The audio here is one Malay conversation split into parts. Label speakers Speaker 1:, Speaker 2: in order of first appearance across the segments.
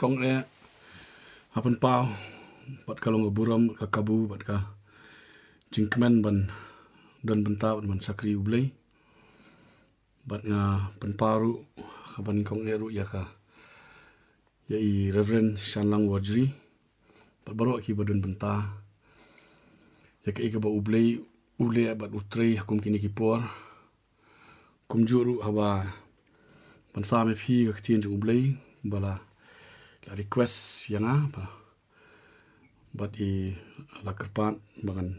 Speaker 1: kong hapan pau bat kalong buram ka kabu bat ka jingkmen ban dan bentau ban Shakri U Blei bat nga penparu hapan kong ru iaka ya I Reverend Shanlang Wajri bat baru ki badun benta ya ka ba U Blei ule bat utrei hukum kini kipor kum juru haba bansa me phi ka Ktien U Blei bala la request yana ba bat I la kerpan bangan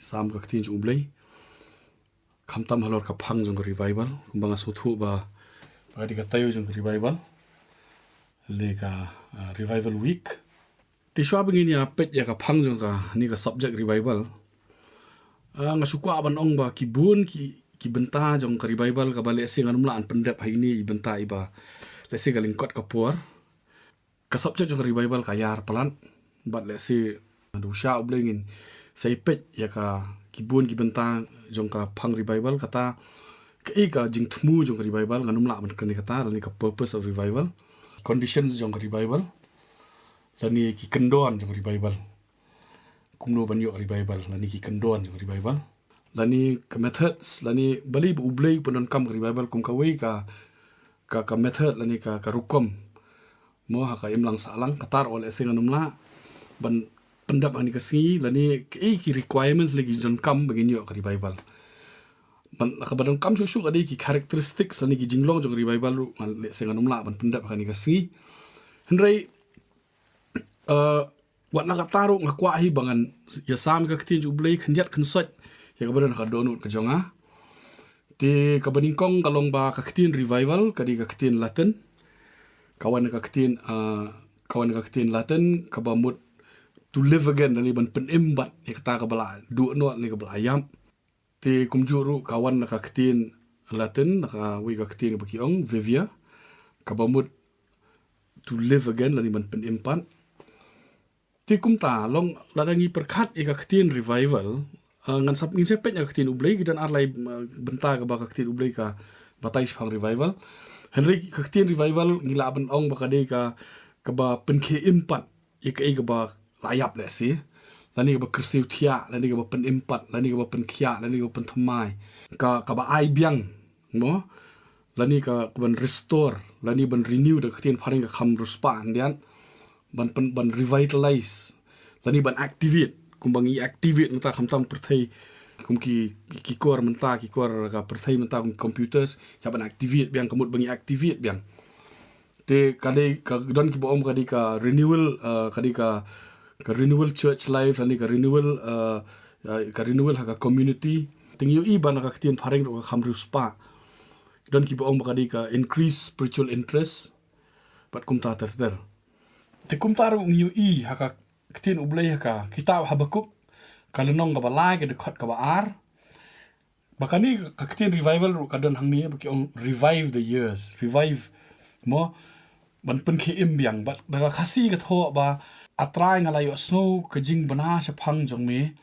Speaker 1: sam ka Ktien U Blei khamtam halor ka phang jong revival kumbanga suthu ba di ka tayo jong revival le ka revival week ti shwa bingin ya pet ya ka phang jong ka ni ka subject revival nga sukwa ban ong ba kibun ki benta jong ka revival ka bale sing anum la an pendap hai ni benta iba le se galing kot ka por ka subject jong revival ka yar pelan bat le se du sha blingin sai pet ya ka kibun ki benta jong ka phang revival kata ka jingthmu jong revival nganum la ban kani kata ni ka purpose of revival conditions jong revival lani ki kendon jong revival kumno banyo revival lani ki kendon jong revival lani ka methods lani bali U Blei punon kam revival kum ka wei ka method lani ka rukom mo ha ka imlang salang katar ol eseng anum la ban pendap ani ka singi lani ki requirements lagi jon kam baginyo ka revival ban ka badon kam susu adi ki characteristics ani ki jinglong jong revival ru le seng anum la ban pendap ani ka singi henrei wat na ka taru ngakwa hi bangan ya sam ka Ktien U Blei khanjat khansot ya ka badon ka donut ka jonga ti ka baningkong kalong ba ka Ktien revival kadi ka Ktien Latin kawan ka Ktien Latin ka ba mut to live again dali ban penimbat ya kata ka bala du no ni ka bala ayam ti kumjuru kawan ka Ktien Latin ka wi ka Ktien ba kiong vivia ka ba mut to live again dali ban penimpat ti kumta long ladangi perkhat ka Ktien revival ngan sap ngin sepet ya Ktien U Blei gidan arlai benta ka ba ka Ktien U Blei ka batai phang revival Henry ka Ktien revival ngila ban ong ba ka de ka ba penkhe impat ka ba layap le si lani ka ba kersiu thia lani ka ba penimpat lani ka ba penkhia lani ka ba penthamai ka ba ai biang mo lani ka ban restore lani ban renew da Ktien pharing ka kham ruspa andian ban revitalize lani ban activate kumbangi activate menta khamtam perthai ki kor menta ki kor ka perthai menta computers ya ban activate biang kamut bangi activate biang te kade ka don ki bom kadi ka renewal kadi ka renewal church life lani ka renewal ha ka community tingyu I ban ka Ktien pharing ka kham ruspa don ki bom kadi ka increase spiritual interest bat kumta terter te kumta ru ngiu I ha ka Ktien U Blei ha ka kitab Habakuk kalenong ka balai ka dekat ka baar bakani ka Ktien revival ru kadon hang ni baki on revive the years revive mo ban penkhe imbiang bat daga khasi ka tho ba atrai ngalayo snow ka jing bana sa phang jong me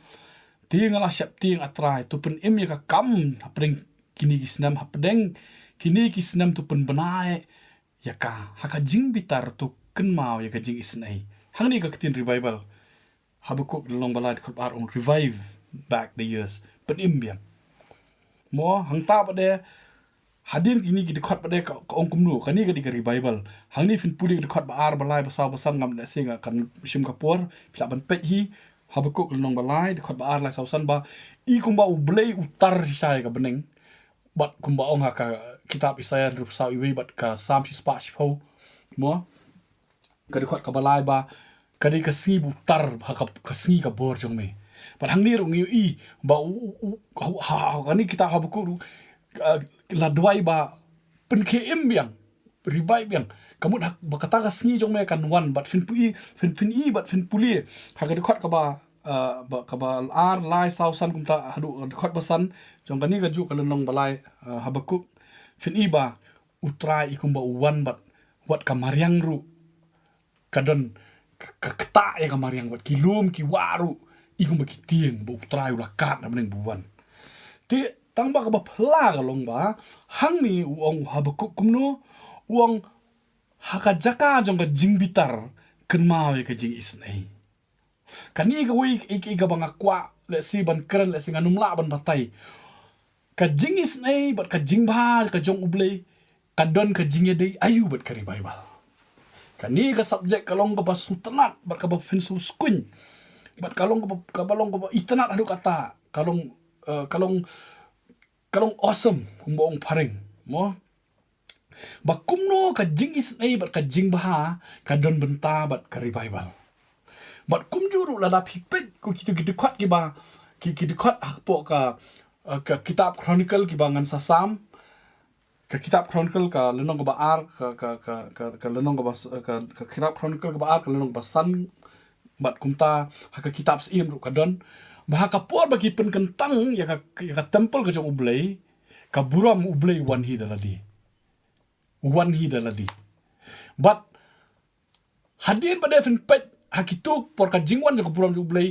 Speaker 1: ti ngala sap ting atrai tu pen im ya ka kam hapring kini ki Snem hapdeng kini ki Snem tu pen banae ya ka ha ka jing bitar tu kenmau ya ka jing isnai hang ni ka Ktien revival Habakuk long balad khulbar on revive back the years pen imbiang mo hang ta ba de hadin kini ki dekat pada ka ong kumnu kani ka di revival hang ni fin puli dekat ba ar balai basau basam ngam le singa kan sim kapor pila ban pet hi Habakuk long balai dekat ba ar lai sausan ba I kumba U Blei utar sai ka beneng bat kumba ong ha ka kitab Isaiah rup sau iwi bat ka sam si spa ho mo ka dekat ka balai ba kadi ka si utar ha ka si ka bor jong me bat hang ni ru ngi I ba ha kani kitab Habakuk la duai ba penkhe imbiang revive biang kamut hak bakata ka sngi jong me kan wan bat fin I bat fin puli ha ka dekat ka ba ar lai sausan kumta hadu dekat basan jong kani ka ju kalonong balai Habakuk fin I ba utrai I kumba wan bat wat ka mariang ru kadon ka keta ya ka mariang wat kilum ki waru I kumba ki tieng ba utrai ulakat na beneng buwan ti tang ba ka ba pla ka long ba hang ni uong Habakuk kumno uong haka jaka jong ka jingbitar kenmau ka jing isnei. Kani ka wi ka bang akwa le si ban keren le singa numla ban batai. Ka jing isnei bat ka jingbha ka Jong U Blei ka don ka jingye dei ayu bat ka Rebaibal. Kani ka subjek kalong ka ba sutanat bat ka ba phin su skuny. Bat kalong ka balong ka ba itanat adu kata kalong awesome kung boong paring mo. Ba kumno ka jing isnei bat ka jingbha ka don benta bat ka Rebaibal. Bat kumjuru ladap hipet ku kitu kot ki ba kitu kot akpo ka kitab chronicle ki ba ngan sasam ka kitab chronicle ka lenong ka ba ar ka lenong ka ba ka kitab chronicle ka ba ar ka lenong ba san bat kumta ha ka kitab sim ru ka don ba ka por ba ki pen kentang ya ka temple ka Jong U Blei ka buram U Blei wan hi daladi but hadin ba defin pet hakituk por ka jingwan ka buram U Blei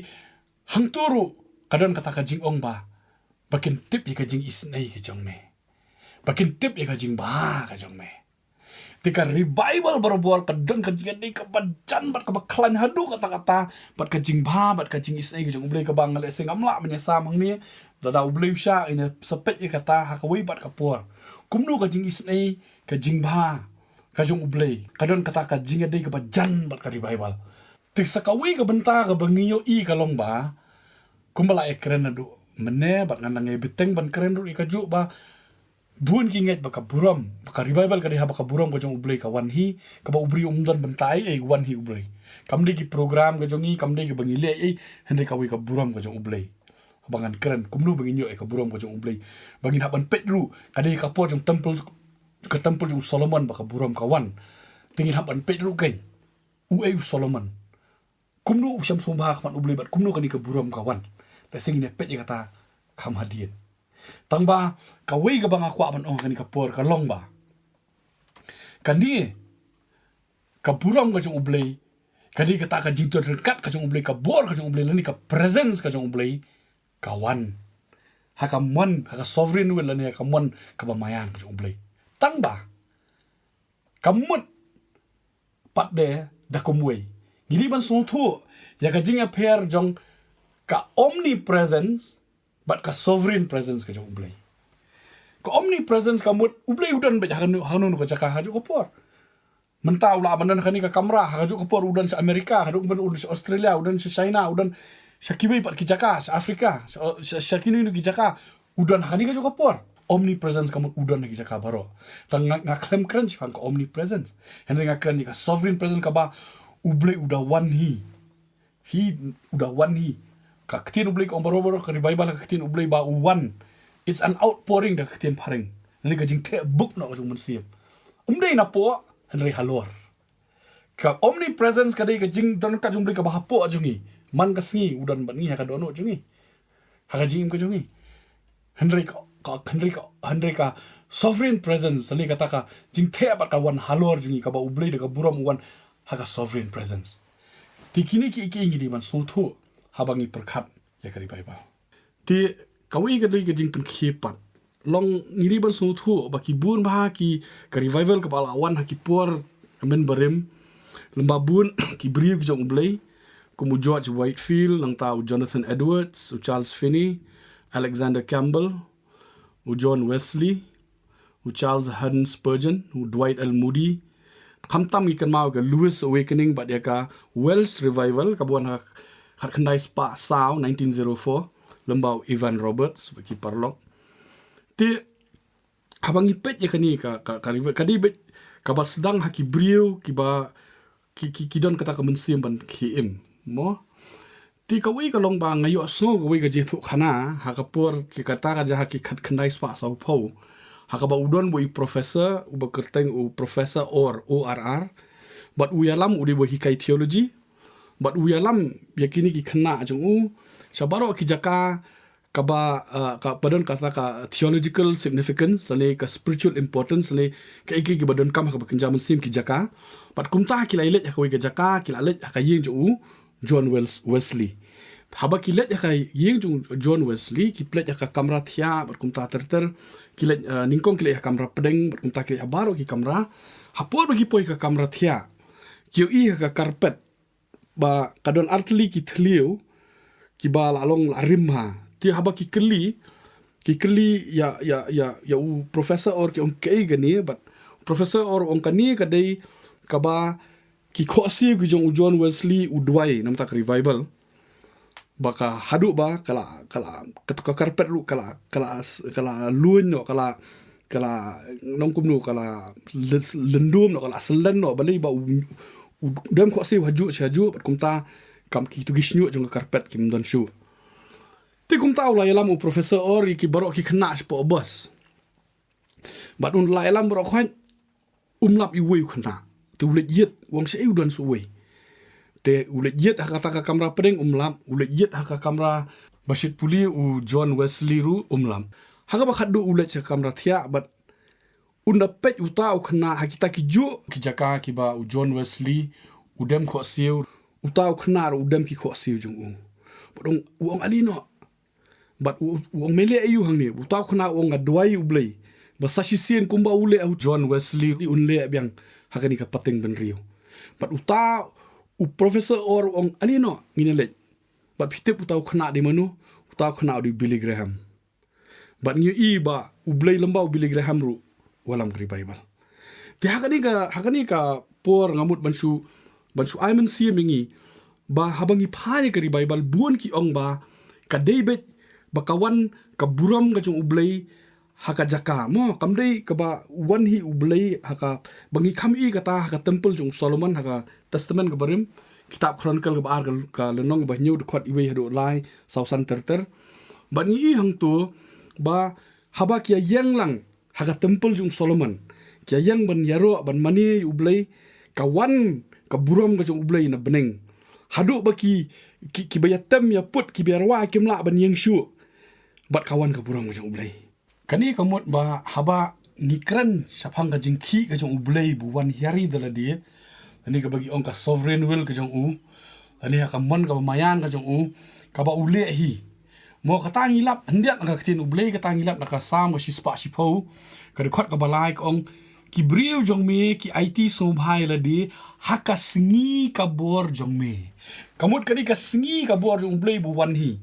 Speaker 1: hang turu kadon kata ka jingong ba bakin tip ya ka jing isnei ka Jong me bakin tip ya ka jing ba ka Jong me tika Rebaibal berbual kadon ka jing dei ka bajan bat ka baklan hadu kata-kata bat ka jing ba bat ka jing isnei ka Jong U Blei ka bang le sing amla menya sam hang ni da U Blei sha ina sepet ya kata ha ka wi bat ka por kumnu ka jing isnei ka jing ba ka Jong U Blei kadon kata ka jing dei ka bajan bat ka Rebaibal tik sakawi ka benta ka bangiyo I ka long ba kumbala e keren adu mene bat nganang e biteng ban keren ru ikaju ba bun ki nget baka buram baka Rebaibal ka diha baka buram ka Jong U Blei ka wanhi ka ba ubri umdan bentai e wanhi U Blei kamde ki program ka jongi kamde ki bangile e hende ka wi ka buram ka Jong U Blei bangan keren kumnu banginyo e ka buram ka Jong U Blei bangin haban petru ka di ka po jong temple Jong Solomon baka buram ka wan tingin haban petru ken u e Solomon kumnu usyam sumbah man U Blei bat kumnu kani ka buram ka wan ta singine pet ya kata kam hadien tangba ka wei ka bang akwa ban ong kani ka por ka long ba kani ka buram ka Jong U Blei kani kata ka jingkyrkad ka Jong U Blei ka bor ka Jong U Blei lani ka presence ka Jong U Blei ka wan haka mon haka sovereign will lani ka mon ka bamayan ka Jong U Blei tangba kamut pat de da kumwei ngiri ban sung thu ya ka jing appear jong ka omnipresence but ka sovereign presence ka Jong U Blei ka omnipresence ka mut U Blei udan be hanun ka jaka haju ko por mentau la banan kani ka kamera haju ko por udan sa Amerika haju udan sa Australia udan sa China udan sa kiwi pat ki jaka sa Afrika sa kini ki jaka udan kani ka ko por omnipresence ka mut udan ki jaka baro tang ngaklem crunch ka omnipresence henry ngakren ka sovereign presence ka ba U Blei udah one hi udah one hi ka Ktien U Blei ka ombaro ka Rebaibal ka Ktien U Blei ba one it's an outpouring da Ktien paring nali ka jing te book na ka jung monsiem Blei na po henry halor ka omnipresence ka dei ka jing don ka Jong Blei ka ba po jungi man ka sngi udan ban ngi ha ka dono jungi ha ka jing ka jungi henry ka sovereign presence nali kata ka jing te ba ka wan halor jungi ka ba U Blei da ka buram wan haka sovereign presence tikini ki ingi di man sultu habangi perkat ya ka Rebaibal ti kawi ka dei ka jing pynpaw long ngiri ban sultu ba ki bun ba ki ka Rebaibal ka palawan haki por men barem lemba bun ki briu ki Jong U Blei kumu George Whitefield lang tau Jonathan Edwards u Charles Finney Alexander Campbell u John Wesley u Charles Haddon Spurgeon u Dwight L Moody kamtam ikan mau ke Lewis Awakening bat dia ka Welsh Revival ka buan ha khandai spa sao 1904 lembau Evan Roberts bagi parlok ti habang ipet ya kani ka kadi bet ka ba sedang haki briu ki ba ki don kata ka mensim ban kim mo ti ka wi ka long ba ngayo so ka wi ka je thu khana ha ka por ki kata ka ja haki khandai spa sao pho hakaba udon boy professor uba kerteng u professor or ORR but u yalam udi bo hikai theology but u yalam yakini ki khna jung u sabaro ki jaka kaba ka padon kata ka theological significance le ka spiritual importance le ka iki ki badon kam ka kenjaman sim ki jaka but kumta ki lailet ka wi ka jaka ki lailet ka yeng ju John Wesley haba ki let ka yeng ju John Wesley ki plet ka kamera thia but kumta ter kilet ningkong kilet kamera pedeng berkunta kilet baru ki kamera hapor bagi poi ke kamera thia kio i ke karpet ba kadon artli ki thliu ki ba lalong larim ha ti haba ki keli ya u professor or ki om kei gani but professor or om kani kadai kaba ki khosi ki jong John Wesley u duai nam tak revival baka hadu ba kala ketuka karpet lu kala luin no kala nong kum no kala lendum no kala selen no balai ba dem khosi haju kum ta kam ki tu gisnyu jong karpet kim don shu ti kum ta ulai lam u professor or ki barok ki khna spo bos bat un lai lam barok khwan lap i wei khna tu ulet yet wong se don su wei te ulet yet kata ka kamera pedeng lap ulet yet ka kamera basit puli u John Wesley ru lam haka ba khadu ulet se kamera thia bat unda pet uta u khna hakita ki ju ki jaka ki ba u John Wesley udem kho siu uta u khna ru udem ki kho siu jung bodong wong alino bat wong mele ayu hang ni uta khna wong adwai u Blei basashi sien kumba ule au John Wesley unle biang hakani ka pateng ben rio bat uta u professor or ong alino nginele bat pitep uta khna de manu uta khna di Billy Graham bat nyu i ba u Blei lamba u Billy Graham ru walam Rebaibal te hakani ka por ngamut bansu aiman si mingi ba habangi phai ka Rebaibal buon ki ong ba ka David ba kawan ka buram ka jong u Blei haka jaka mo kamdei ka ba wan hi u Blei haka bangi khami kata haka temple jong Solomon haka testament ka barim kitab chronicle ka ba ka lenong ba new khot iwe hado lai sausan terter bani i hang tu ba haba kia yang lang haka temple jong Solomon kia yang ban yaro ban mani u Blei ka wan ka buram ka jong u Blei na beneng hado ba ki bayatem ya put ki biarwa kimla ban yang shu bat kawan ka buram ka jong u Blei kani kamut ba haba ngikran sapang ka jingki ka jong u Blei buwan hiari dala dia ani ka bagi ong ka sovereign will ka jong u ani ka mon ka mayan ka jong u ka ba ule hi mo ka tangilap andiat ka Ktien u Blei ka tangilap na ka sam ka sispa sipo ka khot ka balai ka ong ki briu jong me ki IT so bhai la di haka sngi ka bor jong me kamut kani ka sngi ka bor jong Blei buwan hi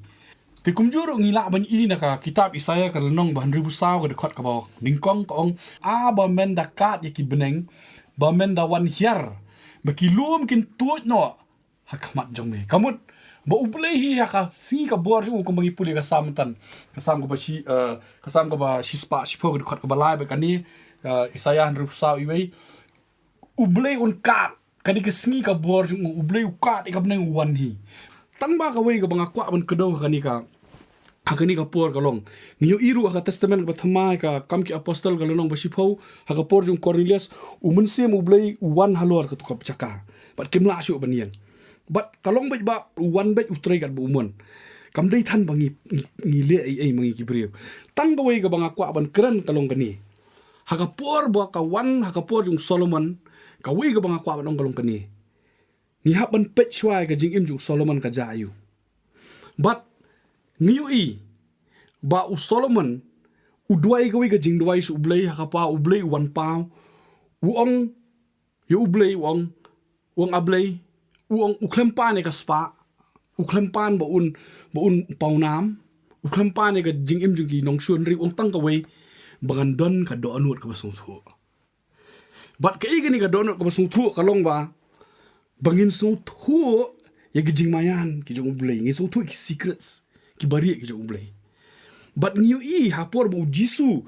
Speaker 1: ti kumjuru ngila ban i na ka kitab Isaya ka lenong ban ribu saw ka khot ka ba ningkong ka ong ba men da kat ki beneng ba men da wan hiar ba ki lum kin tuot no hakamat jong me kamut ba u Blei hi haka si ka bor jong ko bagi puli ka samtan ka sam ka ba sispa sipo ka khot ka balai ba kani Isaya ribu saw iwe u Blei un kat kani ka sngi ka bor jong u Blei u kat ka beneng wan hi tang ba ka wei ka banga kwa ban kedo kani ka por kalong ngiyo iru ka testament ba thamai ka kam ki apostle ka lonong ba sipho ka por jung Cornelius umunse mu Blei wan halor ka tukap chaka bat kimla shu banian bat kalong ba wan bet utrai kat bu umon kam dei than bangi le ai mangi ki brio tang ba wei ka banga kwa ban kran kalong kani ka por ba ka wan ka por jung Solomon ka wei ka banga kwa ban ong kalong kani ni haban pet chwai ka jing im jung Solomon ka jayu but ngiu i ba u Solomon u duai ka wei ka jing duai su Blei haka pa u Blei wan pau u ong u Blei ong ablei u ong u klempan ka spa u klempan ba un pau nam u klempan ka jing im jung ki nong shun ri ong tang ka wei bangan don ka do anut ka basung thu but ka igani ka do anut ka basung thu kalong ba bangin sung thu ya ki jing mayan ki jong Blei ngi sung thu ki secrets ki bari ki jong Blei but ngiu i hapor bu Jisu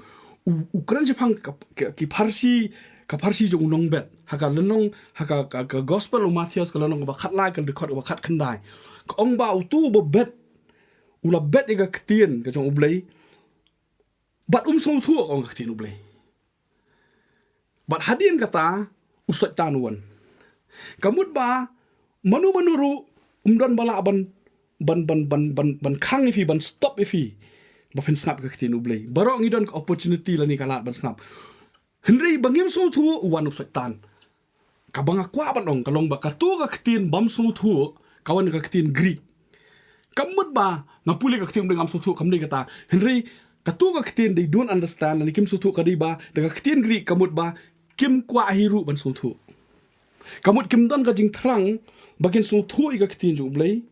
Speaker 1: u kran japang ki parsi jong nong bet haka lenong haka ka gospel of Matthew ka lenong ba khat lai ka record ba khat khandai ka ong ba tu ba bet ula bet ga Ktien ka jong Blei but song thu ong Ktien u Blei but hadin kata usat tanuan kamut ba manu ru don bala ban khang ifi ban stop ifi ba phin Sngap ka Ktien u Blei baro ngi don opportunity la ni kala ban Sngap henry bangim so thu wan usat tan ka banga kwa ban ong kalong ba ka tu ka Ktien bam so thu kawan ka Ktien Greek kamut ba ngapuli ka Ktien ngam so thu kamni kata henry Katu ka Ktien they don't understand lani kim sutu kadi ba daga Ktien gri kamut ba kim kwa hiru ban sutu. Kamut kim don ka jing trang bakin sutu ika Ktien U Blei.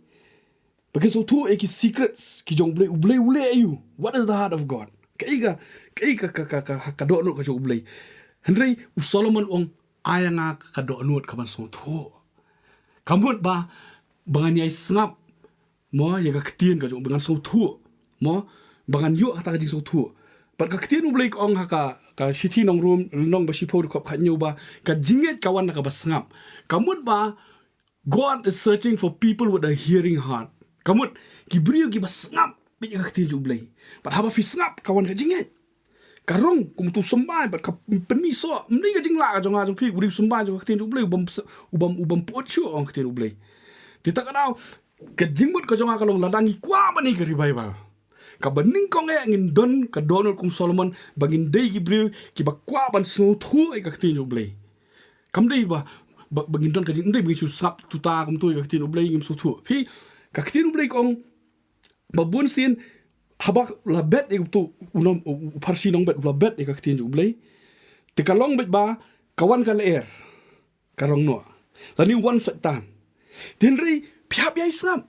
Speaker 1: Bakin sutu iki secrets ki Jong Blei U Blei ule ayu. What is the heart of God? Kaiga kadok ka Jong Blei. Henry u Solomon ong ayanga kadok nut kaban sutu. Kamut ba bangan yai Sngap mo ya ka Ktien ka Jong bangan sutu mo bangan yu kata ka jing sutu. Pat ka Ktien U Blei ong ka shiti nong room nong ba shipo kop khanyo ba ka jinget kawan ka ba Sngap. Kamut ba God is searching for people with a hearing heart. Kamut gibriu gi ba Sngap bi ka Ktien U Blei. Pat haba fi Sngap kawan ka jinget. Karong kum tu sembah pat ka peniso mni ka jingla ka jong pi uri sembah ka Ktien U Blei ubam pochu ong Ktien U Blei. Kita kadau ka Jingmut ka jong ka long ladangi kwa mani ka Rebaibal. Ka bening kong ngin don ka donor kum Solomon bangin dei gibriu ki ba kwa ban sutu ka Ktien U Blei. Kam dei ba bangin don ka jing dei bi Sngap tuta kum tu ka Ktien U Blei ngim sutu. Pi ka Ktien U Blei kong babun sin habak la bet ik tu unom parsi nong bet la bet ik Ktien U Blei. Te kalong bet ba kawan ka leer. Karong no. Lani wan setan. Denri piap yai Sngap.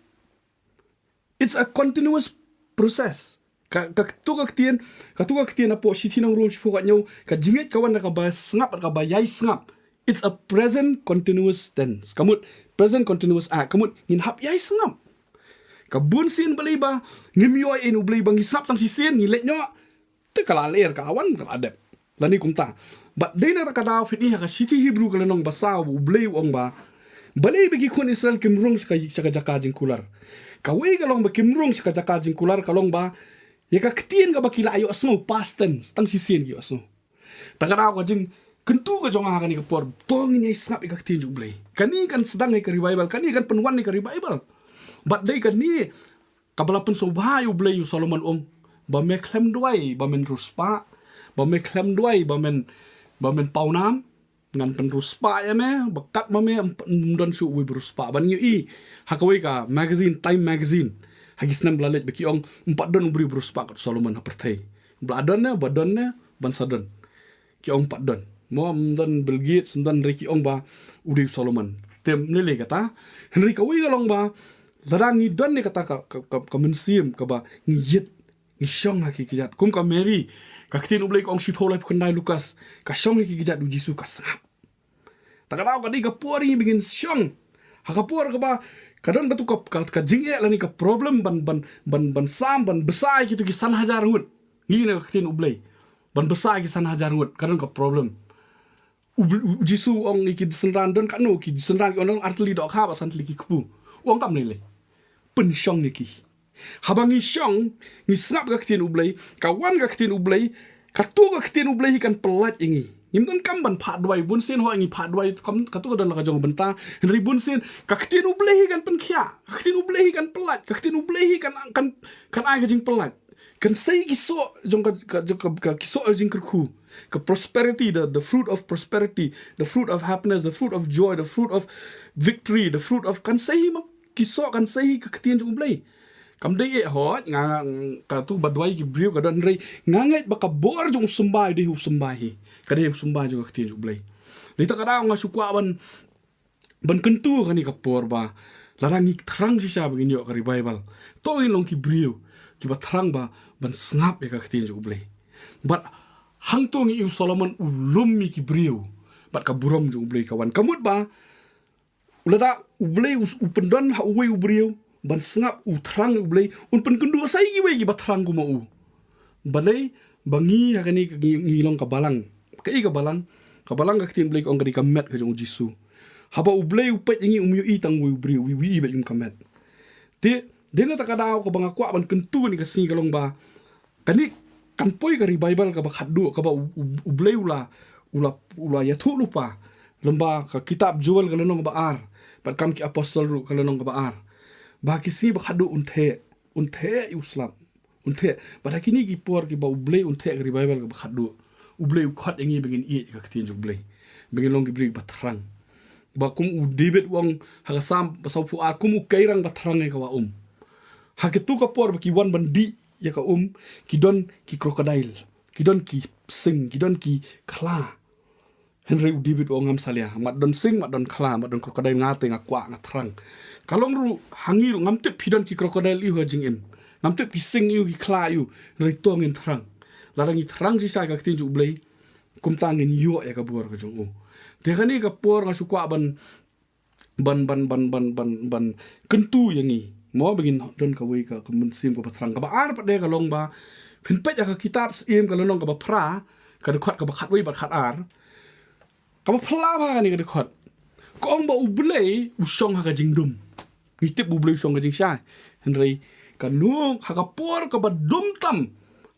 Speaker 1: It's a continuous process. Ka tu ka Ktien apo shiti nong room shipo kanyo ka jinget kawan ka ba Sngap ka ba yai Sngap. It's a present continuous tense. Kamut present continuous act. Kamut ngin hap yai Sngap. Kabun sin balay ba ngimyoy in U Blei bang Sngap tang sisin ngilet nyo te kalaler kawan kal adep. Lani kumta. But day na rakadaw fit iha ka shiti Hebrew kalanong basa U Blei ong ba balay bagi kun Israel kimrong sa kajakajing kular. Kaway kalong ba kimrong sa kajakajing kular kalong ba ya ka Ktien ka ba kilayo asno past tense tang sisin gi asno. Takadaw ka jing kentu ka jong ka ni ka por tong ni Sngap ka Ktien U Blei. Kani kan sedang ni ka Rebaibal, kani kan penwan ni ka Rebaibal. But day kan ni kabalapan sobha U Blei U Solomon ong ba me klem duai ba men ruspa ba me klem duai ba men paunam ngan pen ruspa ya me bakat ma me don su wi ruspa ban yu I hakawai ka magazine Time magazine hagi Snem blalet beki ong 4 don beri ruspa kat Solomon hapertai bladon ne ban sadon ki ong 4 don mo don Bill Gates don Ricky ong ba uri Solomon tem nile kata Henry kawai galong ba larangi don ni kata ka mensim ka ba ngiyet ngisyong haki kijat kum ka Mary ka Ktien U Blei kong shipo lai kundai Lukas ka syong haki kijat du Jisu ka Sngap takadaw ka di ka pori bingin syong hakapor ka ba kadon batu ka jinge lani ka problem ban sam ban besai kitu ki san hajar hut ngi na ka Ktien U Blei ban besai ki san hajar hut kadon ka problem Jisu ong iki senran don kanu ki senran ki onong artli dok ha ba san li ki kupu ong kam le pen syong niki habangi syong ni Sngap ka Ktien U Blei kawan ka Ktien U Blei katu ka Ktien U Blei kan pelat ingi nimton kam ban phat dwai bun sin ho ingi phat dwai kam katu ka don ka jong benta henry bun sin ka Ktien U Blei kan pen khia ka Ktien U Blei kan pelat ka Ktien U Blei kan ai ka jing pelat kan sei kiso jong ka kiso jingkyrkhu ka prosperity the fruit of prosperity the fruit of happiness the fruit of joy the fruit of victory the fruit of kan sei kiso kan sei ka Ktien U Blei kam dei ho nga ka tu badwai ki briu ka don rei ngangai baka bor jong sembah de hu sembah hi ka de sembah jong ka Ktien U Blei lita ka nga sukwa ban kentu kan ni ka por ba larangi terang sisa begini ka Rebaibal to long ki briu ki ba terang ba ban Sngap ka Ktien U Blei but hangtung I Solomon ulum mi ki briu bat ka burom jong U Blei kawan kamut ba ulada U Blei upendon ha uwe U briu ban Sngap u terang U Blei un pen kendu sai gi we gi ba terang ku mau balai bangi ha kani ngilong ka balang ka balang ka Ktien U Blei ong ka di ka met ka jong Jisu haba U Blei upet ngi umyu I tang we briu wi be ka met te dena takadaw ka banga kwa ban kentu ni ka sing kalong ba kani kan poi ka Rebaibal ka ba khaddu ka ba U Blei ula ya thu lupa lamba ka kitab Joel ka lanong ba ar pat kam ki apostol ru ka lanong ba ar ba kisi ba khaddu unthe Islam unthe pada kini ki por ki ba U Blei unthe ka Rebaibal ka ba khaddu U Blei khat ngi begin I ka Ktien U Blei begin long ki brig ba terang ba kum U David wang hakasam ba sau pu ar kum U kairang ba terang ka wa hakitu ka por ba ki wan ban di ya ka ki don ki crocodile ki don ki sing ki don ki kla Henry David ngam salia mat don sing mat don kla mat don crocodile ngate ngakwa ngatrang kalong ru hangi ru ngam tep pidon ki crocodile yu hajing em ngam tep ki sing yu ki kla yu rei tong in thrang larang i thrang si sa ka tin U Blei kum tangin yu ya ka bor ka jong te khani ka por nga sukwa ban kentu yang ni mo begin don ka wei ka mun sim ka thrang ka ba ar pa de ka long ba phin pet ya ka kitab sim ka long ka ba phra ka de khat ka ba khat wei ba khat ar ka ba phla ba ka ni ka de khat ko ong ba U Blei u song ha ka jingdum ni tip U Blei song ka jing sha henry ka nu ha ka por ka ba dum tam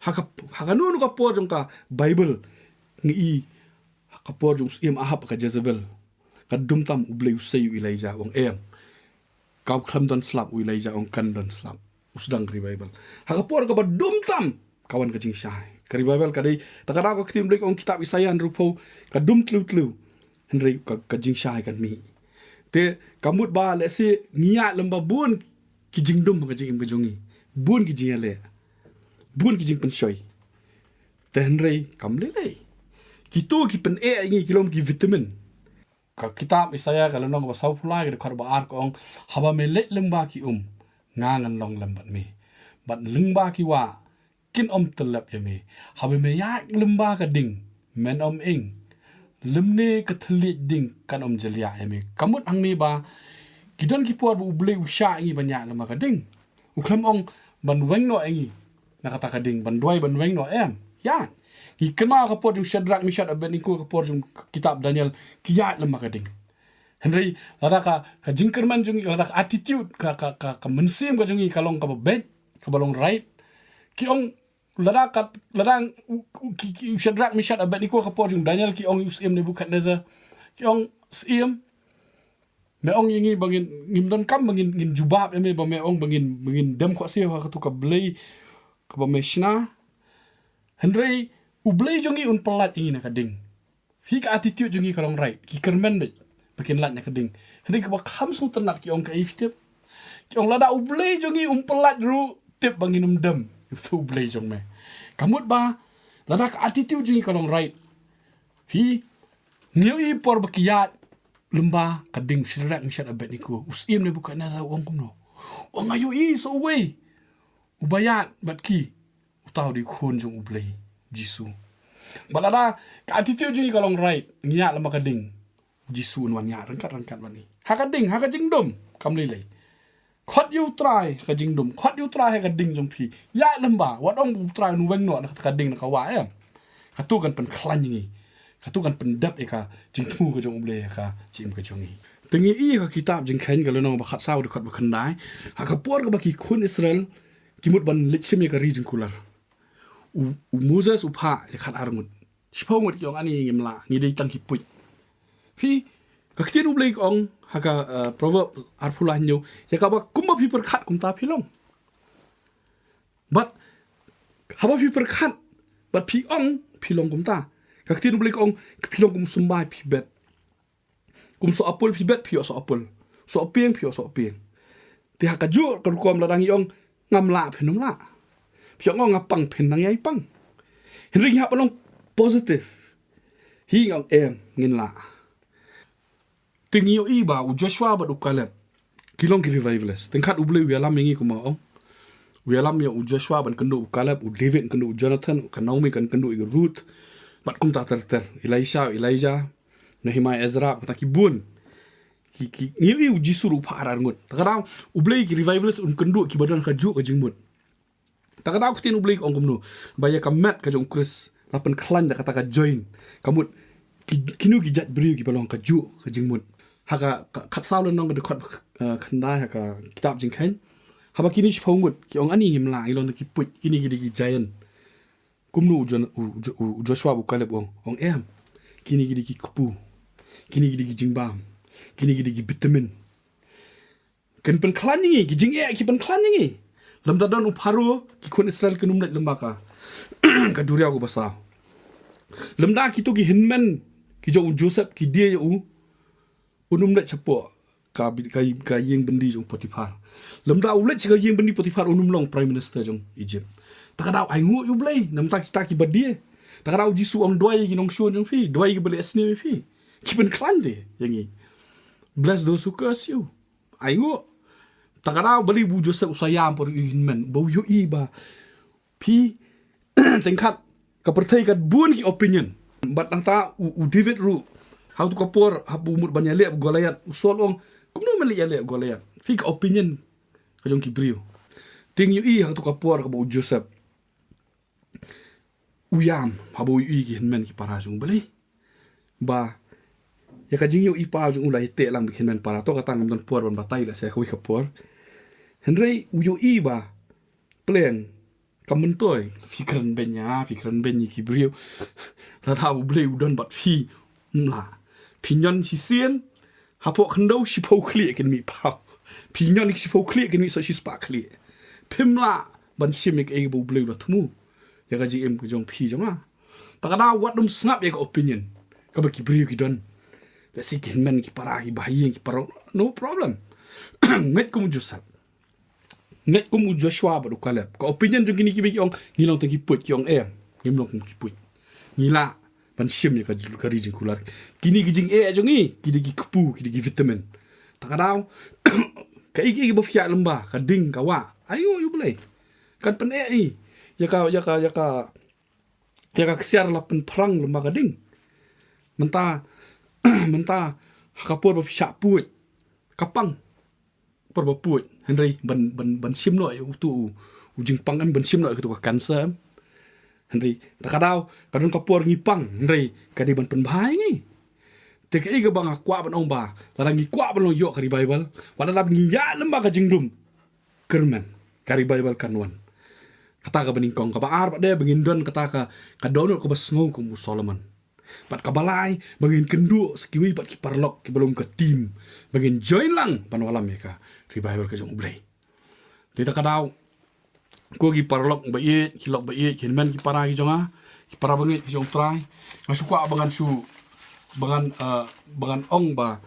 Speaker 1: ha ka nu ka por jong ka bible ngi ka por jong sim ahap ka Jezebel ka dum tam U Blei u sei u Elijah ong kau klam don slap u Elijah ong kan don slap usdang Rebaibal ha ka por ka ba dum tam kawan ka jing shai ka Rebaibal ka dei takara ka Ktien Blei ong kitab Isaiah rupo ka dum tlu henry ka jing shai kan mi te kamut ba le si ngia lamba bun ki jingdum ka jing bejongi bun ki jing le bun ki jing pensoi te henry kam le ki tu ki pen ngi kilom ki vitamin ka kitab Isaiah kalau nong ba sau pulai ke khar ba ar ko ong haba me le lengba ki ngangan long lambat me bat lengba ki wa kin telap ya me haba me ya lengba ka ding men ing lemne ka thlit ding kan jelia ya me kamut hang ni ba kidon ki por U Blei usha ngi banyak lema ka ding u klam ong ban weng no ngi nakata ka ding ban doi ban weng no ya ki kema ka por Shadrach Meshach Abednego ka por kitab Daniel kiyat lemah ka ding Henry lada ka jingkerman jungi lada ka attitude ka mensim ka jungi kalong ka bet ka balong right ki ong lada ki Shadrach Meshach Abednego ka por Daniel ki ong usim Nebukadnezar ki ong sim me ong yingi bangin ngimdon kam bangin jubab me ba me ong bangin dem ko se ka tu ka Blei ka ba meshna Henry U Blei jongi un pelat ini nak ding. Hi ka attitude jongi kalong right. Ki kermen deh. Makin lat nak ding. Henry ka bakam sung tenat ki ong ka iftip. Ki ong lada U Blei jongi pelat ru tip bangin dem. Itu U Blei jong me. Kamut ba lada ka attitude jongi kalong right. Hi niu I por bakiyat lemba ka ding Shadrach Meshach Abednego. Usim ne bukan nasa ong kumno. Ong ayu I so way. Ubayat bat ki. Utau di khun jong U Blei. Jisu. Balada ka attitude jungi kalong right ngiak lama kading. Jisu wan ngiak rangkat wani. Ha kading ha ka jingdum kam lele. Khot you try ka jingdum. Khot you try ha kading jong pi. Ya lamba wat ong try nu weng no na kading na ka wa Ka tu kan pen klan ngi. Ka tu kan pen dap ka jingtu ka jong U Blei ka jim ka jongi. Tengi I ka kitab jing khen ka lonong ba khat saw de khot ba khandai. Ha ka por ka ba ki khun Israel kimut ban litsim ka ri jing kular. U Moses upha ya khat armut shpau mut yong ani ngimla ngidei tang hipui fi ka Ktien U Blei ong haka proverb arpula nyu ya ka ba kumba pi per khat kum ta philong but haba pi per khat but pi ong philong kum ta ka Ktien U Blei ong philong kum sumbai pi bet kum so apul pi bet pi so apul so apieng pi so apieng ti haka ju ka kom la dang yong ngamla phinum la Piang ngong ngapang pen nang yai pang. Henry ngap along positive. Hi ngong ngin la. Tingiyo I ba u Joshua ba u Caleb. Kilong ki revivalist. Tengkat U Blei wialam ngi kuma ong. Wialam ya u Joshua ban kendu u Caleb u David kendu u Jonathan kan Naomi kan kendu u Ruth. Bat kum ta ter Elijah Nehemiah Ezra ta ki bun. Ki ngiyo u Jisu ru parar ngut. Takara U Blei ki revivalist un kendu ki badan ka ju ka jingmut. Tak kata Ktien U Blei ong kumnu baya ka mat ka jong Chris lapan klan da kata ka join kamut kinu ki jat bri ki balong ka ju ka jingmut haka khat saw nong ka khot khandai haka kitab jing khen haba kini shphongut ki ong ani ngimla ilon ki put kini ki giant kumnu u Joshua bu Caleb ong kini ki kupu kini ki jingbam kini ki vitamin ken pen klan ngi ki jing ki pen klan ngi lamda don upharu ki khun Israel kenum net lamba ka duria ko basa lamda ki to ki hinmen ki jo Joseph ki dia u unum net chapo ka yeng bendi jong Potiphar lamda ulet ka yeng bendi Potiphar unum long prime minister jong Egypt takadau ai ngu U Blei nam ta kita ki badie takadau jisu om doi ki nong shun jong fi doi ki beli Snem fi ki pen klan de yang ni bless those who curse you ai ngu takadau beli bu Joseph usayam por men bau yu i ba pi tengkat ka pertai kat bun ki opinion bat nang ta u David ru how to kapor habu mut banyale golayat usol ong kumno men le golayat fi ka opinion ka jong ki brio ting yu i how to kapor ka bu Joseph uyam habu yu i ki men ki para jong beli ba ya ka jing yu i pa jong ulai te lang bikin men para to ka tang don por ban batai la se khui kapor henry yu i ba plan kamen toy fikran ben ki brio la ta U Blei udon bat fi mla pinyon si sien hapo khndo si po kli ken mi pa pinyon si po kli ken mi so si spa kli pimla ban simik e U Blei la thmu ya ga gm ko jong phi jong a takada wat dum snap ya ka opinion ka ba ki brio ki don la si ken men ki para ki bayi ki paro no problem nget ko mu jusap net kum Joshua baru kalap ka opinion jong kini ki ong ngilong tang ki put ki ong ngilong kum ki put ngila ban sim ni ka rijing kular kini ki jing jong ni ki ki kupu ki vitamin takadau ka iki ba fia lembah ka ding ka wa ayo U Blei kan pen ya ka kesiar la pen perang lembah ka ding menta kapur ba fia puit kapang por ba puit Henry ban sim no tu ujing pangan ban sim no tu ka cancer Henry takadau kadon kapor ngipang Henry kadi ban penbahai ni te ke ga bang akwa ban ong ba larang ngikwa ban yo ka Rebaibal wala lab ngiya lembah ka jingdum kerman ka Rebaibal kanwan kata ka beningkong ka baar ba de bengin don kata ka donut ka basngau ku Solomon pat ka balai bengin kendu sekiwi pat ki parlok ki belum ke tim bengin join lang pan walam ya ka Rebaibal ka jong U Blei tita kadau ko gi parlok ba ye kilok ba ye kin men ki para ki jonga ki para bangit ki jong try masukwa bangan su bangan ong ba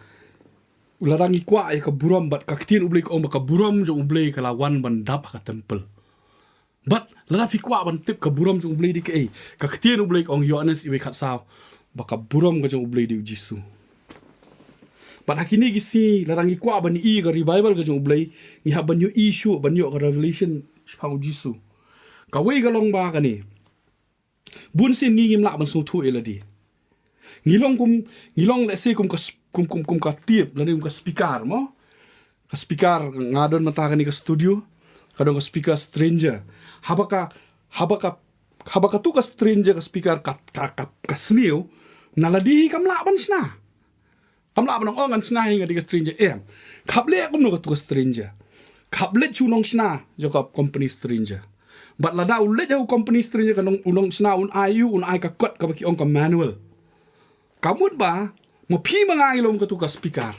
Speaker 1: ularang ki kwa ay ka buram bat ka Ktien U Blei ko ong ba ka buram jong U Blei ka lawan ban dap ka temple bat lara fi kwa ban tip ka buram jong U Blei di ka Ktien U Blei ong Yohanes iwe khat saw ba ka buram ka jong U Blei di Jisu but hakini gisi larang ikwa ban I ka Rebaibal ka jong U Blei ni ha ban yu issue ban yu ka revelation pang Jisu ka wei ka long ba ka ni bun sin ngi ngim la ban so thu eladi ngilong le se kum ka tiep la ka speaker mo ka speaker ngadon mata ka ni ka studio ka dong ka speaker stranger habaka tu ka stranger ka speaker ka sneo naladi kam la ban sna kamla ban ong an sna hinga di ka stranger khable kum no ka tu ka stranger khable chu nong sna jo ka company stranger but la da ulet jo company stranger ka nong unong sna un ayu un ai ka kot ka ki ong ka manual kamut ba mo phi manga ilom ka tu ka speaker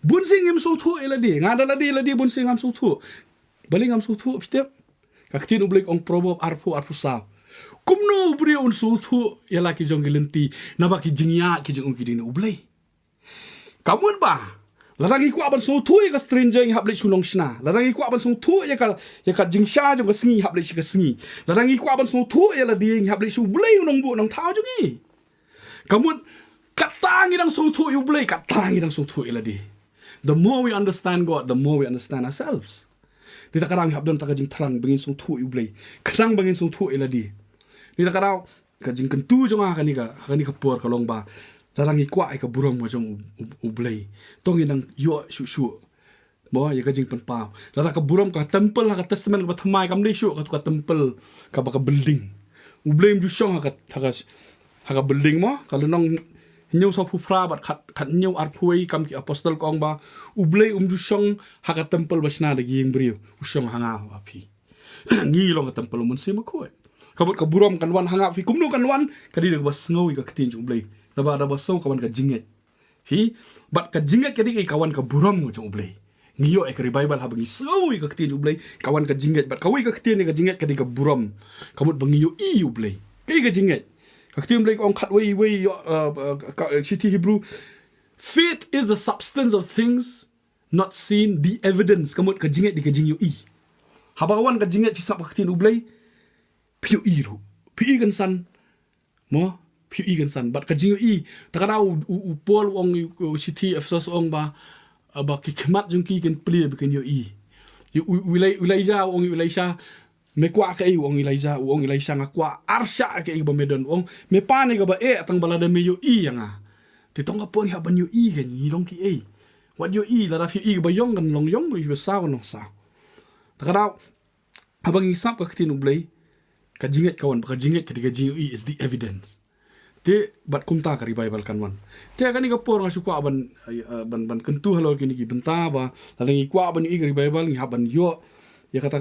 Speaker 1: bun sing im so thu eladi ngada ladi bun sing am so thu baling am so thu step ka Ktien U Blei ong proverb arpu sa kumno bri un so thu yala ki jong gilenti na ba ki jingya ki jong ki din U Blei kamun ba larang ikwa ban so thu ka stranger hab le chunong sna larang ikwa ban so thu ya ka jingsha jong ka sngi hab le ka sngi larang ikwa ban so thu ya la ding hab le U Blei unong bu nong thau jong ni kamun katangi dang so thu U Blei katangi dang so thu eladi the more we understand God the more we understand ourselves dita karang hab don ta ka jing thrang bengin so thu U Blei krang bengin so thu eladi dita karang ka jing kentu jong ka ni ka por ka long ba larang ikwa ai ka buram mo jong U Blei tong inang yo shu mo ya ka jing pynpaw larang ka buram ka temple ka testament ka thamai kam le shu ka temple ka ba ka building U Blei ju shong ka ka building mo ka nong nyu so phu fra bat khat nyu ar phui kam ki apostle kong ba U Blei ju shong ha ka temple basna de ging brio u shong hanga wa phi ngi long ka temple mun se ma khoi kabut ka buram kan wan hanga fi kumnu kan wan ka di ka bas ngoi ka Ktien U Blei Naba so kawan ka jinget. Hi, bat ka jinget kadi kawan ka buram mo jong U Blei. Ngiyo ka Rebaibal ha bangi so ka Ktien U Blei kawan ka jinget bat kawi ka Ktien ka jinget kadi ka buram. Kamut bangiyo U Blei. Kai ka jinget. Ka Ktien U Blei ong khat wei city Hebrew. Faith is the substance of things not seen, the evidence. Kamut ka jinget di ka jingyo Haba kawan ka jinget fi sap ka Ktien U Blei. phiu i ru phi kan san mo phiu i kan san bat ka jing i takara u pol ong u city afsos ong ba ki khmat jung ki kan pli be kan yo i ulai ja ong ulai sha me kwa ka i ong ilai ja ong ilai sha ngakwa arsha ka i ba medon ong me pa ni ga ba tang balada me yo i yanga ti tong ka pon ha ban yo i kan ni long ki wat yo i la da phiu i ba yong kan long yong ri ba sa no sa takara abang isap ka Ktien U Blei ka jinget kawan ka jinget ketika jing i is the evidence te bat kumta ka Rebaibal kan wan te kan ni ka por nga suka ban kentu halol kini ki benta ba lalang ikwa ban i Rebaibal ngi haban yo ya kata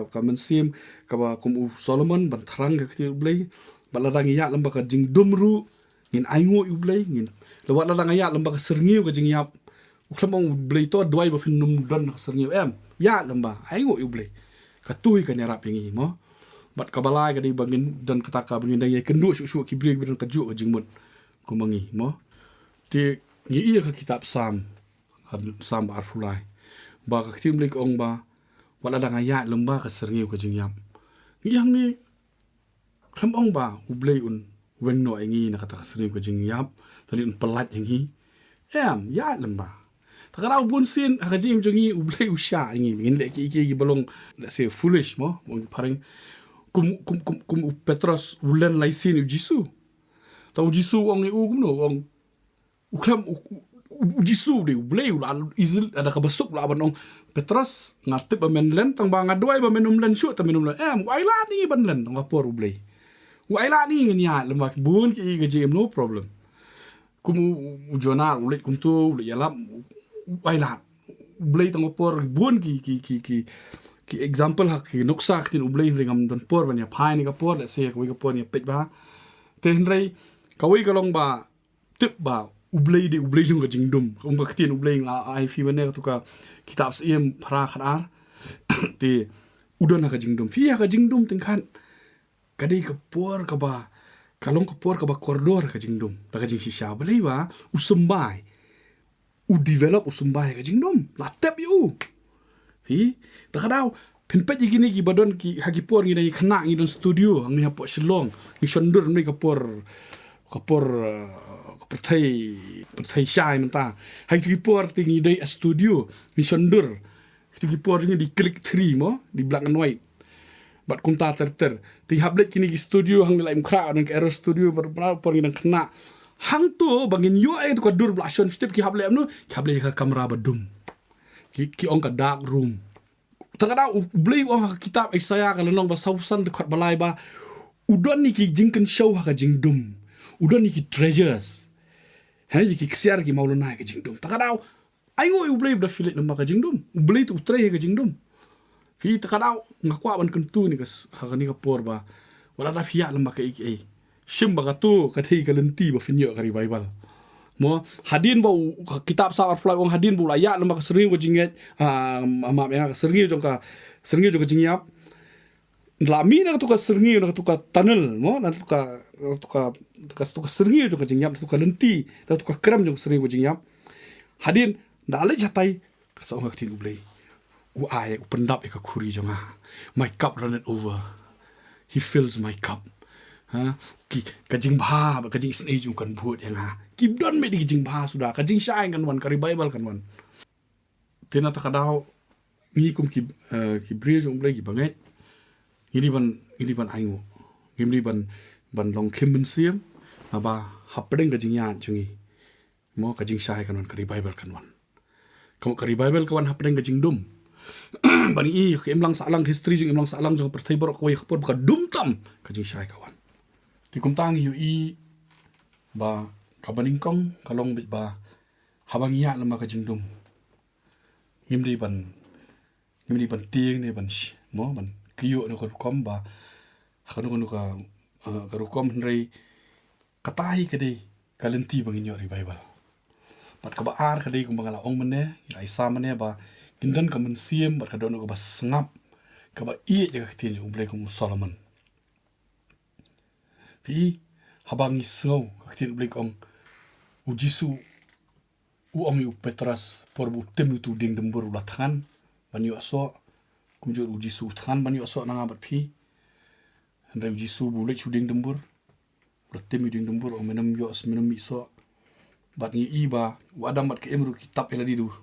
Speaker 1: ka mensim ka ba kum Solomon ban tharang ka Ktien U Blei ba ladang ya lamba ka jing dumru ngin aingo U Blei ngin lawat ladang ya lamba ka serngiu ka jing yap uklamong U Blei to dwai ba fin num don ka serngiu ya lamba aingo U Blei katui kan yarap yang mo bat kabalai ka di bangin dan kataka bangin dai kendu su kibri dan kaju ka jingmut ko mangi mo ti ngi iya ka kitab sam arfulai ba ka Ktien Blei ong ba wala da ngaya lamba ka serngiu ka jingyap yang ni kham ong ba U Blei un weng no ngi na kata ka serngiu ka jingyap tali un pelat yang hi ya lamba takara bun sin hakajim jongi U Blei U Shah ngi ngin le ki balong let's say foolish mo paring kum Petros ulen laisin u Jisu tau Jisu ong ni u no ong uklam u Jisu de U Blei u izil ada ka besuk la banong Petros ngatip ba men len tang ba ngadoi ba menum len su ta menum len wai la ni ban len tang por U Blei wai la ni ngin ya lemak bun ki gajem no problem kum u jonar ulit kum tu ulit yalam wailat U Blei tang por bun ki example hak ki noksa Ktien U Blei ringam don por ban ya phai ni ka por let's say ka por ni pet ba te hnrei kawi ka long ba tip ba U Blei de U Blei jung ka jingdum ka Ktien U Blei nga ai fi bane tu ka kitab siem phara khanar te udon ka jingdum fi ka jingdum ting khan kadai ka por ka ba kalong ka por ka ba koridor ka jingdum da ka jing shisha Blei ba usumbai u develop usumbai ka jingdum la tep yu hi takadaw pinpet gini ki badon ki hagipor ngi dai khana ngi don studio ang ni hapo shilong ni shondur ni kapor thai shai menta hai tu por tingi dai studio ni shondur tu ki por ngi di click 3 mo di black and white bat kunta ter ti hablet kini ki studio hang lai mkhra dan ke aero studio bar por ngi dan khana hang tu bangin yo tu ka dur blashon step ki hablet amnu ki hablet ka kamera badum ki ong ka dark room takada U Blei ong ka kitab Isaiah ka lenong ba sausan de khat balai ba udon ni ki jingken show ka jingdum udon ni ki treasures ki ksiar ki maulana ka jingdum takada aingo U Blei da filet lama ka jingdum U Blei tu utre ka jingdum fi takada ngakwa ban kentu ni ka ni ka por ba wala da fiya lama ka ik shim ba ka tu ka thei ka lenti ba finyo ka Rebaibal mo hadin ba kitab sa arfly ong hadin bu la ya lama ka sering ko jinget ma ya ka sering jo ka jingyap la mi na tu ka sering na tu ka tunnel mo na tu ka sering jo ka jingyap tu ka lenti na tu ka kram jo sering ko jingyap hadin dale jatai ka sa ong Ktien U Blei u ai u pendap ka khuri jo nga my cup runneth over he fills my cup ki kajing bha ba kajing snei jung kan buat yang ki don me di kajing bha sudah kajing shine kan wan ka Rebaibal kan wan tena takadaw ni kum ki bri jung Blei ki banget ini ban aingo ngimri ban long kim ben siam aba hapdeng kajing yan chungi mo kajing shine kan wan ka Rebaibal kan wan kamu ka Rebaibal kan wan hapdeng kajing dum bani i emlang salang history jung emlang salang jung perthai borok ko khpor ka dum tam kajing shine kawan ti kumtang yu i ba kabaningkong kalong bit ba habang ya lama ka jingdum ngimri ban ting ne ban mo ban kiyo no ko kom ba khanu ka rukom hnrei katai kade kalenti bangin yo Rebaibal pat ka ba ar kade kum bangala ong mane ya isa mane ba kindan ka man siem bat ka dono ka ba Sngap ka ba i ja Ktien U Blei kum Solomon pi habang isngau ka Ktien U Blei ong u Jisu u ong u Petras por bu tem tu ding dembur ulathan ban yo so kum jo u Jisu than ban yo so na bat pi Henry Jisu boleh shooting dembur. Bertem shooting dembur o minum miso. Bat ngi iba wadam bat ke emru kitab eladi du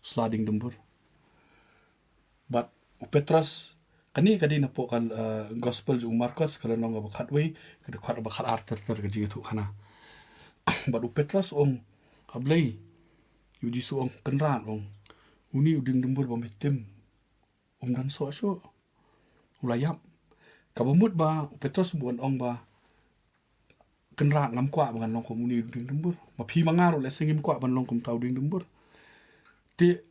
Speaker 1: sliding dembur. Bat Petrus kani napo kal gospel ju Markus kalau nong bakat we kada khat bakat arter ke jitu kana. Bat Petrus ablei yu Jisu kenran uni uding dembur bametem dan so ulayap kabamut ba Petrus buan ba kenrat ngam kwa bangan long komuni ding dembur ma phi mangaro le sengim kwa ban long kom tau ding dembur te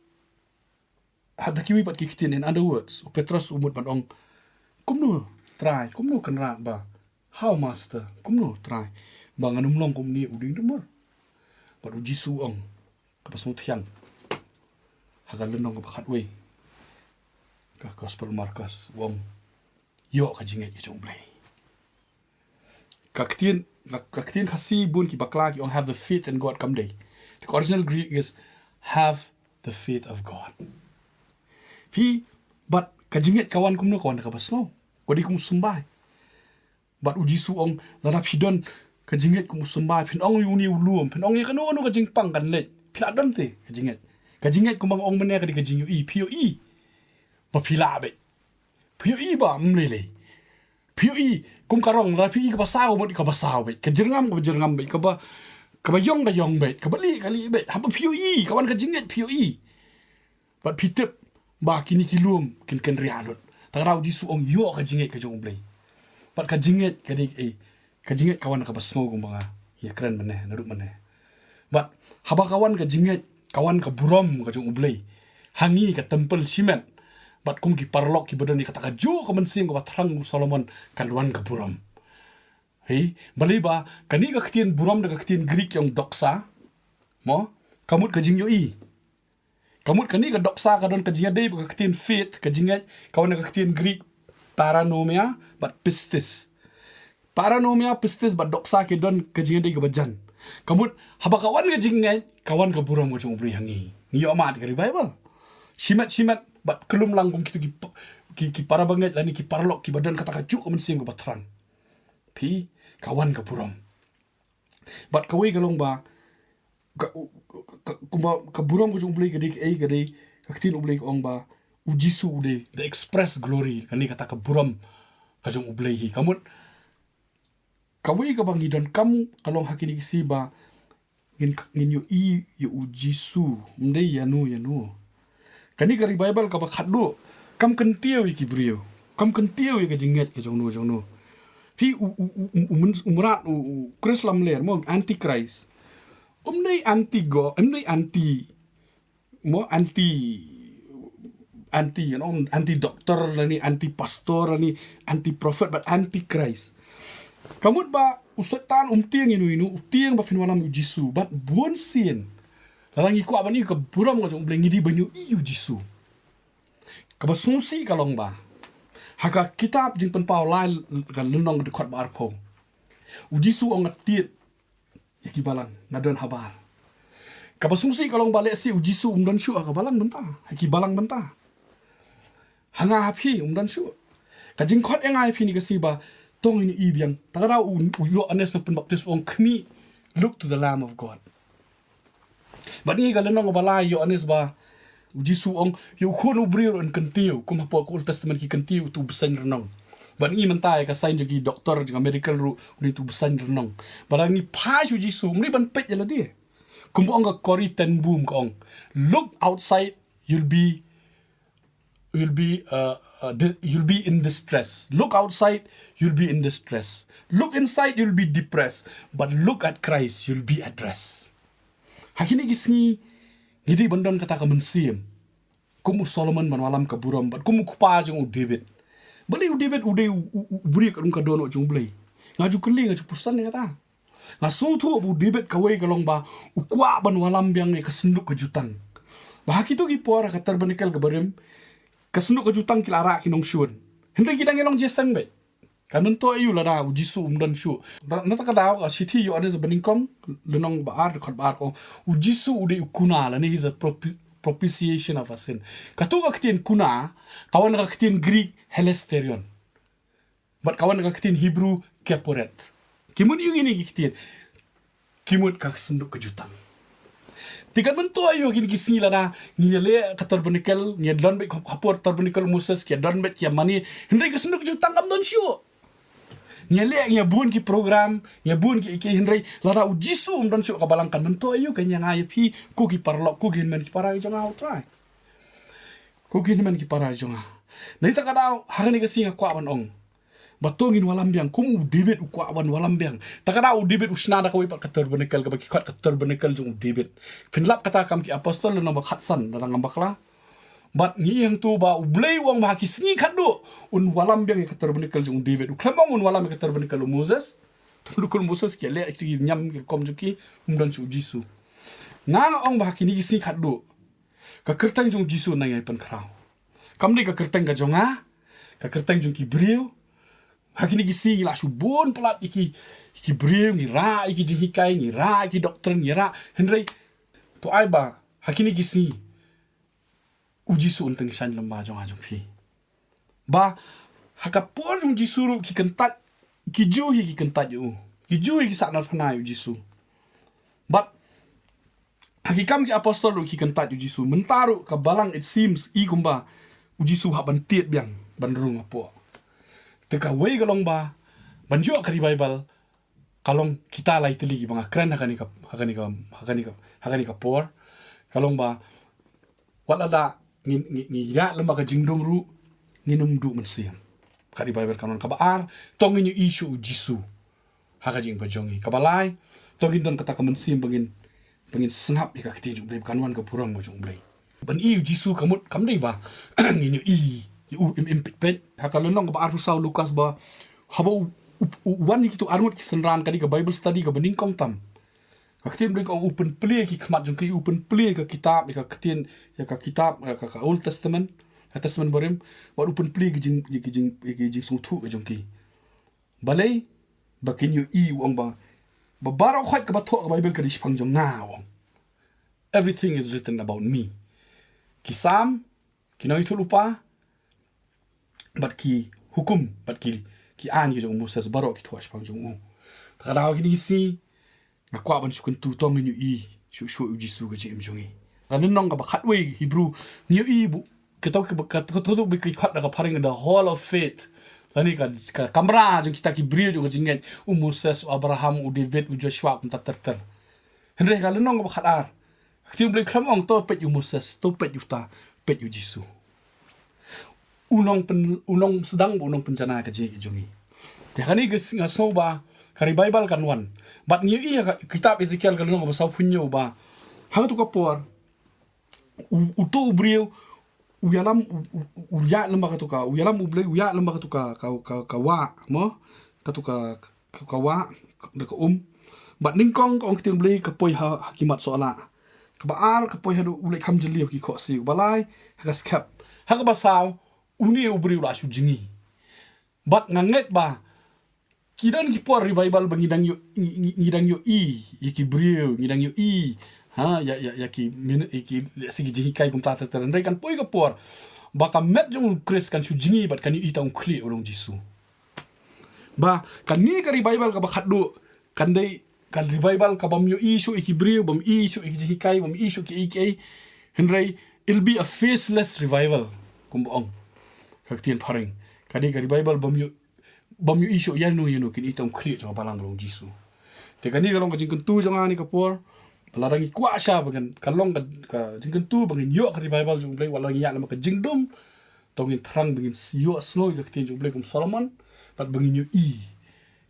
Speaker 1: hada kiwi pat Ktien. In other words Petrus umut ban kumno try kumno kenrat ba how master kumno try bangan long komuni uding dembur pat Jisu kapasong tiang hagal lenong bakat we ka gospel Markus yo ka jinget ke Jong Blei Ktien khasi bun ki bakla ki have the faith in God come day. The original Greek is have the faith of God. But ka jinget kawan kumno kawan ka basno. Kodi kum sumbai. But Jisu larap hidon ka jinget kum sumbai phin uni ulum phin ye kanu ka jingpang kan let. Pila don te ka jinget. Ka jinget kum bang mene ka di ka jingu POE. Ba pila be. POE ba mlele. POE kum karong la POE ka basaw mo ka basaw be ka jerngam be ka ba yong be ka bali be haba POE kawan ka jinget POE but pitep ba kini kilum kin rialot tarau Jisu yo ka jinget ka Jong Blei but ka jinget ka dik ka jinget kawan ka basno kum banga ya keren meneh naruk meneh but haba kawan ka jinget kawan ka burom ka Jong Blei hangi ka tempel simen bat kum ki parlok ki bodoni kata ka jo ka mensing ka batrang Solomon kaluan ka buram hei baliba kani ka Ktien buram da ka Ktien Greek yang doksa mo kamut ka jingyo kamut kani ka doksa ka don ka jinga dei ka Ktien faith ka jinga kawan ka Ktien Greek paranomia bat pistis bat doksa ki don ka jinga dei ka bajan kamut haba kawan ka jinga kawan ka buram ka Jong Blei hangi ngiyo amat ka Rebaibal simat bat kelum langkum kitu ki para banget lani ki parlok ki badan kata kajuk mensim ke batran pi kawan ke buram bat kawe galong ba ka buram ko Jong Blei gede ka Ktien Blei ko ba Jisu de the express glory kani kata ka buram ka Jong Blei hi kamut kawe ka bangi don kam kalong hakini si ba ngin yo Jisu mdei yanu kani ka Rebaibal ka bakhat do kam kentiu ki brio kam kentiu ka jinget ka jongno fi umrat Krislam ler mo anti Christ nei anti go nei anti anti doktor lani anti pastor lani anti prophet but anti Christ kamut ba usatan tiang inu tiang ba finwalam Jisu but buon sin lalangi ko abani ka buram ka Jong Blei ngidi banyu Jisu ka basungsi kalong ba haka kitab jing pynpaw lai kan lunong de khot bar pho Jisu tiet yaki balang nadon habar ka basungsi kalong ba le si Jisu don shu ka balang benta haki balang benta hanga hapi dan shu ka jing khot engai phi ni ka si ba tong ini ibiang tagara yo anes na penbaptis kni look to the Lamb of God. Bani galenong balay yo anes ba Jisu yo kono brio en kentiu kum hapo Old Testament ki kentiu tu besan renong. Bani mentai ka sign jogi doktor jogi medical ru ni tu besan renong. Balangi pa Jisu mri ban pet jala dia. Kum ka kori ten boom ka look outside you'll be in distress. Look outside you'll be in distress. Look inside you'll be depressed. But look at Christ you'll be at rest. Hakini gisngi gidi bandon kata ka mensim kumu Solomon manwalam ka buram bat kumu kupa jong David bali David ude buri ka dono Jong Blei ngaju keli ngaju pusan ni kata na sotu bu David ka we kalong ba ukwa banwalam biang ka senduk kejutan bah kitu ki puara ka terbenikal ka barem ka senduk kejutan kilara kinong syun henry kidang elong jesang be kanun to ayu la da Jisu dan shu na ta ka ka sithi yo ane beningkom lenong baar khot baar ko Jisu ude kuna la ni is a propitiation of a sin katu ka Ktien kuna kawan ka Ktien Greek helesterion Bat kawan ka Ktien Hebrew keporet. Kimut yung ini Ktien. Kimut ka senduk kejutan. Tiga bentuk ayo kini kisila na ngile kator benikel ngi don be kapor tor benikel Moses kia don be kia mani Henry ka senduk kejutan kam don sio. Ngile ngi bun ki program ngi bun ki Henry lara ujisu don sio ka balangkan bentuk ayo kanya ngai pi ku ki parlok ku gin men ki para jonga try. Ku gin men ki para jonga. Nai ta kadau hagani ka singa kwa ban ong. Batongin walambiang kumu debit ukwa awan walambiang takada u debit usnada kawi pat kater benekel kabaki khat kater benekel jung debit finlap kata kam ki apostol no khatsan darang ambakla bat ngi yang tu ba u Blei wang ba ki sngi khadu un walambiang kater benekel jung debit u klemong un walam kater benekel Moses tulukul Moses ki le ki nyam ki kom juki umdan su jisu nang ong ba ki ni sngi khadu ka kertang jung jisu na ngai pan krau kam ni ka kertang ga jonga ka kertang jung ki briu hakini gisi la subon pelat iki brim ni ra iki jinghikai ni ra iki dokter ni ra Henry to ai ba hakini gisi uji su unteng san lamba jong ajong phi ba hakapor jong jisuru ki kentat ki juhi ki kentat yu ki juhi ki saknar phana yu jisu but hakikam ki apostol ki kentat yu jisu mentaru ka balang it seems i kumba uji su ha ban tiet biang ban rung apo teka wei kalong ba banjo ka Rebaibal kalong kita lai teli ki banga kran hakani ka por kalong ba wala da ni ya lamba ka jingdong ru ni num du man siam ka Rebaibal kanon ka baar tongin yu issue jisu haka jing ba jongi ka balai tongin don kata ka man siam bangin Sngap ka Ktien U Blei kanwan ka purang mo jong Blei ban i jisu kamut kam dei ba ni i U impit hakalunong ba arusau Lukas ba haba wan ki tu armut ki senran kadi ka Bible study ka beningkong tam ka Ktien bring ka open play ki khmat jong ki open play ka kitab ka Ktien ya ka kitab ka Old Testament barim wa open play ki jingsngewnguh ka jong ki balai bakin yu i wong ba baro khwat ka bathok ka Bible ka di phang jong na wong everything is written about me kisam kinoi thulupa bat ki hukum bat ki an ki jong Moses baro ki thuas pang jong takadaw ki si ngakwa ban sukun tu tong ni i shu jisu ka jim jongi kalun nong ka bakhatwe Hebrew ni i bu ketaw ka thodu bi ki khat ka paring the hall of faith lani ka kamera jong kita ki brio jong jinget Moses Abraham David Joshua kum tater Henry kalun nong ka bakhatar Ktien Blei klam ong to pet yu Moses to pet yu ta pet yu jisu unong sedang unong pencana ka je jongi takani ke ngaso ba ka Rebaibal kanwan bat ngi i kitab Ezekiel kalung ba saw punyo ba hang tu kapor uto brio uyalam uya lamba ka to ka uyalam U Blei uya lamba ka to ka wa mo ka to ka wa de ka bat ningkong ka ong Ktien Blei ka poi hakimat soala ka baar ka poi hadu ulai kham jeli ki kho si balai ka Sngap ha ka ba saw uni U Blei la su jingi bat nganget ba kidan ki por Rebaibal bangidang yo ki brio ngidang yo ha ya ki sigi jingi kai kum ta ta ndai kan poi ka por ba ka met jong Chris kan su jingi bat kan yu itang kli olong jisu ba kan ni ka Rebaibal ka ba khaddu kan dai kan Rebaibal ka bam yo su ki brio bam su ki jingi kai bam su ki Henry it'll be a faceless revival kum ong ka Ktien paring kadi ka Rebaibal bam yu isu yanu kin itong kli jong balang long jisu te kani kalong ka jingkyrkhu jong ani ka por palarangi kwa sha bagan kalong ka jingkyrkhu bangin yo ka Rebaibal jong Blei walangi ya lama ka jingdum tongin thrang bangin yo snow ka Ktien jong Blei kum Solomon pat bangin yo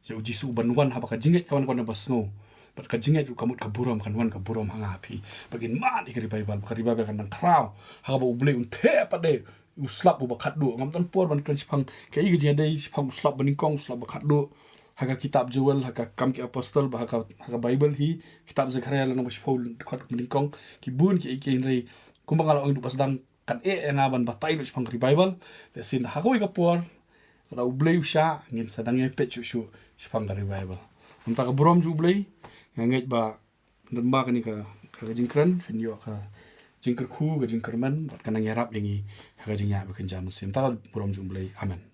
Speaker 1: ya jisu banwan ha ka jinget kawan kawan ba snow pat ka jinget yu kamut ka buram kan wan ka buram hanga api bagin man ka Rebaibal kan nang kraw ha ba U Blei te pade uslap bu bakhat do ngam ton por ban kan sipang ke i ge dei sipang uslap baningkong uslap bakhat do haka kitab jewel haka kam ki apostol ba haka Bible hi kitab Zakaria lan ba sipol khat baningkong ki bun ki Henry kumbang ala ong du pasdang kan nga ban batay lo sipang Rebaibal lesin haka ka por ra U Blei shah ngin sadang ye pet shu sipang Rebaibal unta ka burom U Blei nganget ba ndamba kani ka jingkran fin yo ka jingkyrkhu ga jingkyrman bat kanang yarap yangi haga jingya ba kan jamu sim ta burom U Blei amen.